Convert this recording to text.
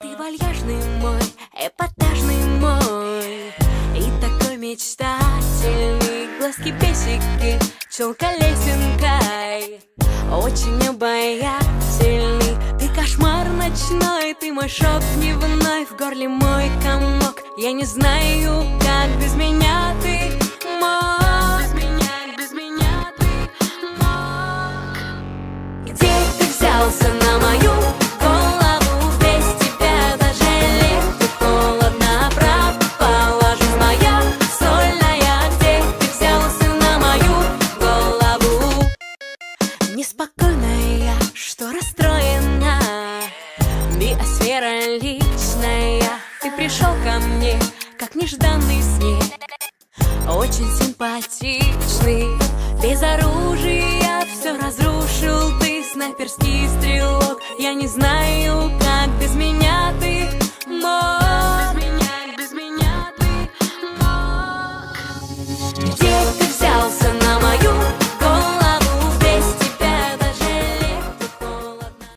Ты вальяжный мой, эпатажный мой, и такой мечтательный. Глазки песики, челка лесенкой, очень обаятельный. Ты кошмар ночной, ты мой шок дневной, в горле мой комок. Я не знаю, как без меня ты мог. Без меня ты мог. Где ты взялся на мою голову? Без тебя даже лето холодно, правда, положись моя сольная. Где ты взялся на мою голову? Неспокойная, что расстроена, биосфера личная. Ты пришел ко мне, как нежданный снег, очень симпатичный. Без оружия все разрушил ты, снайперский стрелок. Я не знаю,